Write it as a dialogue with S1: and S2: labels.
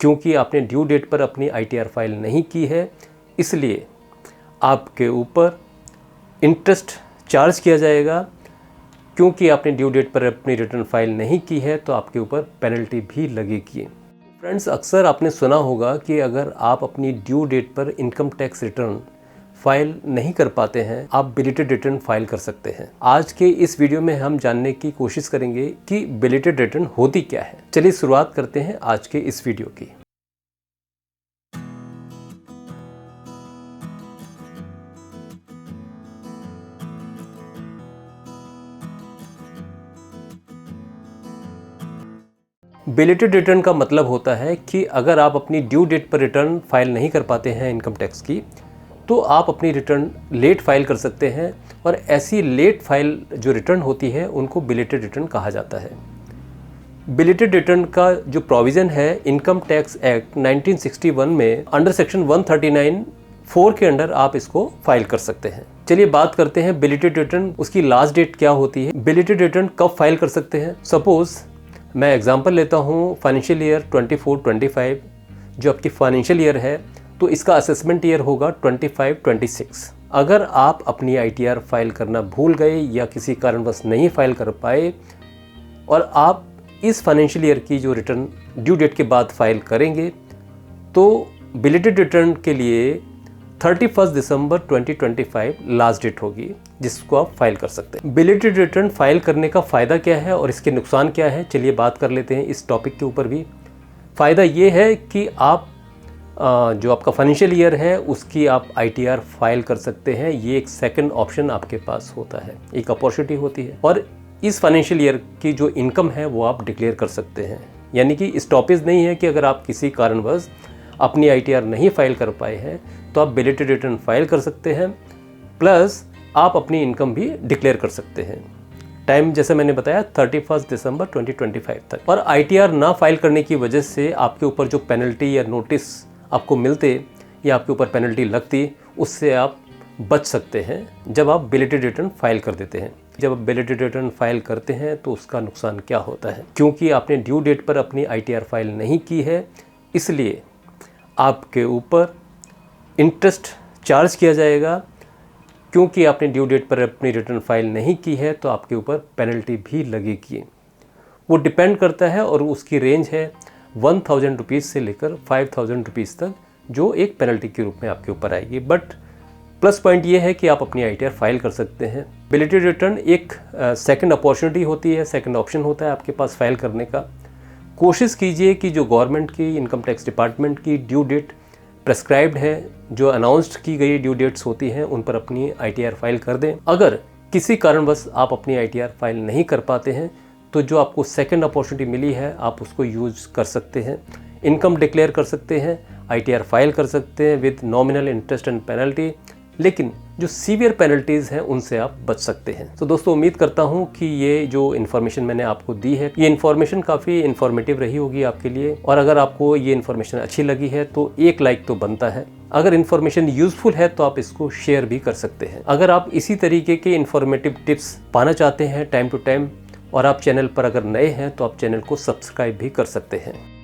S1: क्योंकि आपने due date पर अपनी ITR फाइल नहीं की है, इसलिए आपके ऊपर इंटरेस्ट चार्ज किया जाएगा। क्योंकि आपने ड्यू डेट पर अपनी रिटर्न फाइल नहीं की है तो आपके ऊपर पेनल्टी भी लगेगी। फ्रेंड्स, अक्सर आपने सुना होगा कि अगर आप अपनी ड्यू डेट पर इनकम टैक्स रिटर्न फाइल नहीं कर पाते हैं, आप बिलेटेड रिटर्न फाइल कर सकते हैं। आज के इस वीडियो में हम जानने की कोशिश करेंगे कि बिलेटेड रिटर्न होती क्या है। चलिए शुरुआत करते हैं आज के इस वीडियो की। बिलेटेड रिटर्न का मतलब होता है कि अगर आप अपनी ड्यू डेट पर रिटर्न फाइल नहीं कर पाते हैं इनकम टैक्स की, तो आप अपनी रिटर्न लेट फाइल कर सकते हैं। और ऐसी लेट फाइल जो रिटर्न होती है उनको बिलेटेड रिटर्न कहा जाता है। बिलेटेड रिटर्न का जो प्रोविज़न है इनकम टैक्स एक्ट 1961 में अंडर सेक्शन 139(4) के अंडर आप इसको फाइल कर सकते हैं। चलिए बात करते हैं बिलेटेड रिटर्न, उसकी लास्ट डेट क्या होती है, बिलेटेड रिटर्न कब फाइल कर सकते हैं। सपोज़ मैं एग्जांपल लेता हूँ फाइनेंशियल ईयर 24-25 जो आपकी फाइनेंशियल ईयर है, तो इसका असेसमेंट ईयर होगा 25-26। अगर आप अपनी ITR फाइल करना भूल गए या किसी कारणवश नहीं फाइल कर पाए और आप इस फाइनेंशियल ईयर की जो रिटर्न ड्यू डेट के बाद फाइल करेंगे, तो बिलेटेड रिटर्न के लिए 31 दिसंबर 2025 लास्ट डेट होगी जिसको आप फाइल कर सकते हैं। बिलेटेड रिटर्न फाइल करने का फ़ायदा क्या है और इसके नुकसान क्या है, चलिए बात कर लेते हैं इस टॉपिक के ऊपर भी। फ़ायदा ये है कि आप जो आपका फाइनेंशियल ईयर है उसकी आप ITR फाइल कर सकते हैं। ये एक सेकंड ऑप्शन आपके पास होता है, एक अपॉर्चुनिटी होती है। और इस फाइनेंशियल ईयर की जो इनकम है वो आप डिक्लेयर कर सकते हैं। यानी कि स्टॉपेज नहीं है कि अगर आप किसी कारणवश अपनी ITR नहीं फाइल कर पाए हैं तो आप बिलेटेड रिटर्न फाइल कर सकते हैं, प्लस आप अपनी इनकम भी डिक्लेयर कर सकते हैं। टाइम जैसे मैंने बताया 31 दिसंबर 2025 तक। और ITR ना फाइल करने की वजह से आपके ऊपर जो पेनल्टी या नोटिस आपको मिलते या आपके ऊपर पेनल्टी लगती, उससे आप बच सकते हैं जब आप बिलेटेड रिटर्न फाइल कर देते हैं। जब आप बिलेटेड रिटर्न फाइल करते हैं तो उसका नुकसान क्या होता है, क्योंकि आपने ड्यू डेट पर अपनी ITR फाइल नहीं की है, इसलिए आपके ऊपर इंटरेस्ट चार्ज किया जाएगा। क्योंकि आपने ड्यू डेट पर अपनी रिटर्न फाइल नहीं की है तो आपके ऊपर पेनल्टी भी लगेगी। वो डिपेंड करता है और उसकी रेंज है 1000 रुपीज़ से लेकर 5000 रुपीज़ तक, जो एक पेनल्टी के रूप में आपके ऊपर आएगी। बट प्लस पॉइंट ये है कि आप अपनी ITR फाइल कर सकते हैं। बिलेटेड रिटर्न एक सेकंड अपॉर्चुनिटी होती है, सेकंड ऑप्शन होता है आपके पास फाइल करने का। कोशिश कीजिए कि जो गवर्नमेंट की इनकम टैक्स डिपार्टमेंट की ड्यू डेट प्रेस्क्राइब्ड है, जो अनाउंस्ड की गई ड्यू डेट्स होती हैं, उन पर अपनी ITR फाइल कर दें। अगर किसी कारणवश आप अपनी ITR फाइल नहीं कर पाते हैं तो जो आपको सेकंड अपॉर्चुनिटी मिली है आप उसको यूज़ कर सकते हैं। इनकम डिक्लेयर कर सकते हैं, ITR फाइल कर सकते हैं with nominal interest and penalty, लेकिन जो सीवियर पेनल्टीज़ हैं उनसे आप बच सकते हैं। तो दोस्तों, उम्मीद करता हूं कि ये जो इन्फॉर्मेशन मैंने आपको दी है, ये इन्फॉर्मेशन काफ़ी इन्फॉर्मेटिव रही होगी आपके लिए। और अगर आपको ये इन्फॉर्मेशन अच्छी लगी है तो एक लाइक तो बनता है। अगर इन्फॉर्मेशन यूज़फुल है तो आप इसको शेयर भी कर सकते हैं। अगर आप इसी तरीके के इन्फॉर्मेटिव टिप्स पाना चाहते हैं टाइम टू टाइम और आप चैनल पर अगर नए हैं तो आप चैनल को सब्सक्राइब भी कर सकते हैं।